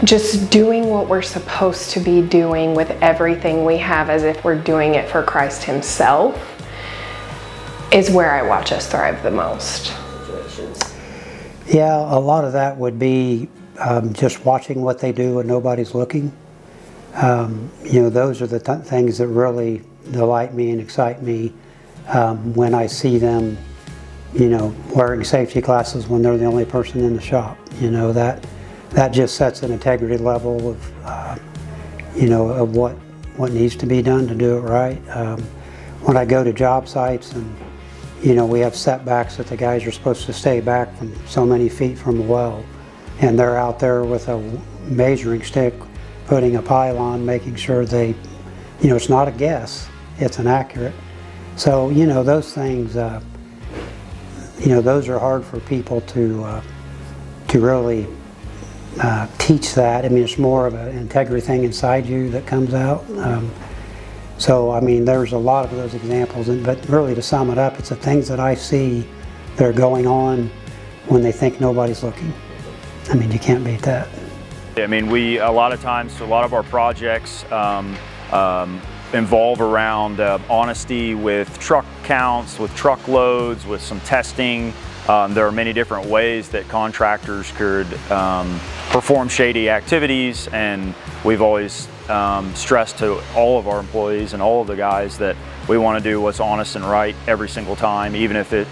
just doing what we're supposed to be doing with everything we have as if we're doing it for Christ himself is where I watch us thrive the most. Yeah, a lot of that would be just watching what they do when nobody's looking. Those are the things that really delight me and excite me when I see them, wearing safety glasses when they're the only person in the shop. That just sets an integrity level of what needs to be done to do it right. When I go to job sites and we have setbacks that the guys are supposed to stay back from so many feet from the well, and they're out there with a measuring stick, putting a pylon, making sure they, it's not a guess, it's an accurate. So, those things, those are hard for people to really teach that. I mean, it's more of an integrity thing inside you that comes out. There's a lot of those examples, but really to sum it up, it's the things that I see that are going on when they think nobody's looking. I mean, you can't beat that. I mean, a lot of times, a lot of our projects involve around honesty with truck counts, with truckloads, with some testing. There are many different ways that contractors could perform shady activities, and we've always stressed to all of our employees and all of the guys that we want to do what's honest and right every single time, even if it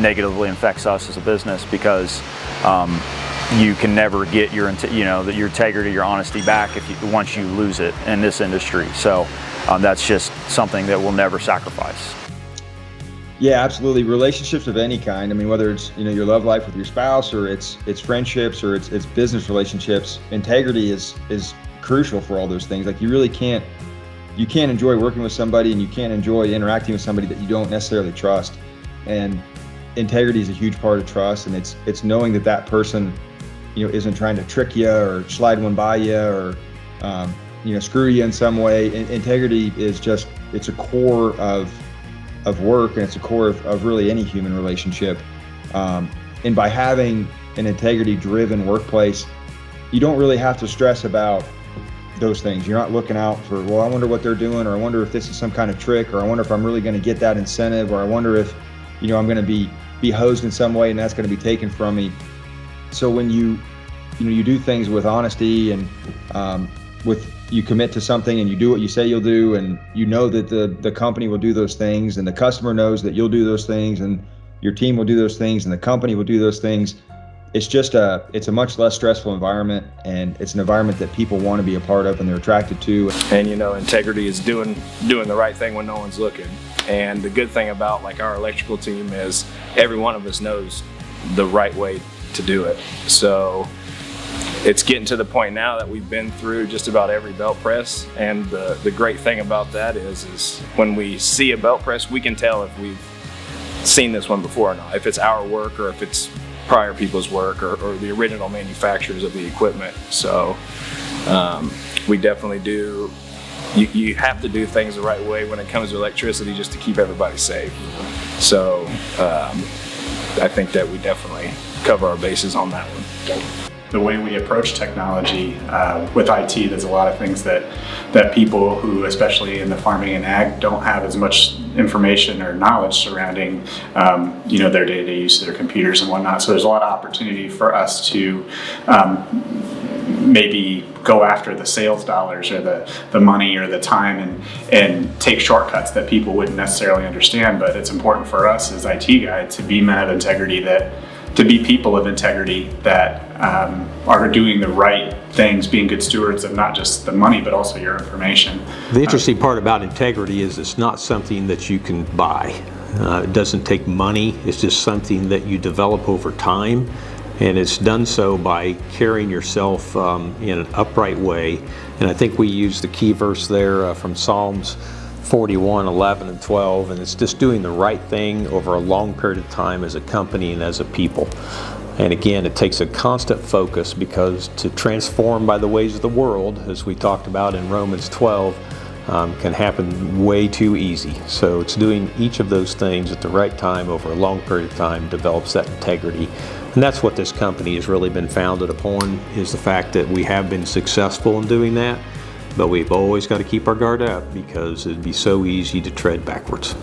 negatively affects us as a business, because you can never get your integrity, your honesty back once you lose it in this industry. So that's just something that we'll never sacrifice. Yeah, absolutely. Relationships of any kind. I mean, whether it's your love life with your spouse, or it's friendships, or it's business relationships, integrity is crucial for all those things. Like, you can't enjoy working with somebody, and you can't enjoy interacting with somebody that you don't necessarily trust. And integrity is a huge part of trust, and it's knowing that person isn't trying to trick you or slide one by you or screw you in some way. Integrity is it's a core of work, and it's a core of really any human relationship. And by having an integrity-driven workplace, you don't really have to stress about those things. You're not looking out for, well, I wonder what they're doing, or I wonder if this is some kind of trick, or I wonder if I'm really going to get that incentive, or I wonder if I'm going to be hosed in some way and that's going to be taken from me. So when you do things with honesty, and you commit to something, and you do what you say you'll do, and that the company will do those things, and the customer knows that you'll do those things, and your team will do those things, and the company will do those things. It's a much less stressful environment, and it's an environment that people want to be a part of and they're attracted to. And integrity is doing the right thing when no one's looking. And the good thing about our electrical team is every one of us knows the right way to do it. So it's getting to the point now that we've been through just about every belt press, and the great thing about that is when we see a belt press, we can tell if we've seen this one before or not, if it's our work or if it's prior people's work or the original manufacturers of the equipment. So we definitely do. You have to do things the right way when it comes to electricity, just to keep everybody safe. So I think that we definitely cover our bases on that one. The way we approach technology with IT, there's a lot of things that people who, especially in the farming and ag, don't have as much information or knowledge surrounding their day-to-day use of their computers and whatnot. So there's a lot of opportunity for us to maybe go after the sales dollars or the money or the time and take shortcuts that people wouldn't necessarily understand. But it's important for us as IT guys to be men of integrity, to be people of integrity that are doing the right things, being good stewards of not just the money, but also your information. The interesting part about integrity is it's not something that you can buy. It doesn't take money. It's just something that you develop over time, and it's done so by carrying yourself in an upright way. And I think we use the key verse there from Psalms 41, 11, and 12, and it's just doing the right thing over a long period of time as a company and as a people. And again, it takes a constant focus, because to transform by the ways of the world, as we talked about in Romans 12, can happen way too easy. So it's doing each of those things at the right time over a long period of time develops that integrity. And that's what this company has really been founded upon, is the fact that we have been successful in doing that, but we've always got to keep our guard up because it'd be so easy to tread backwards.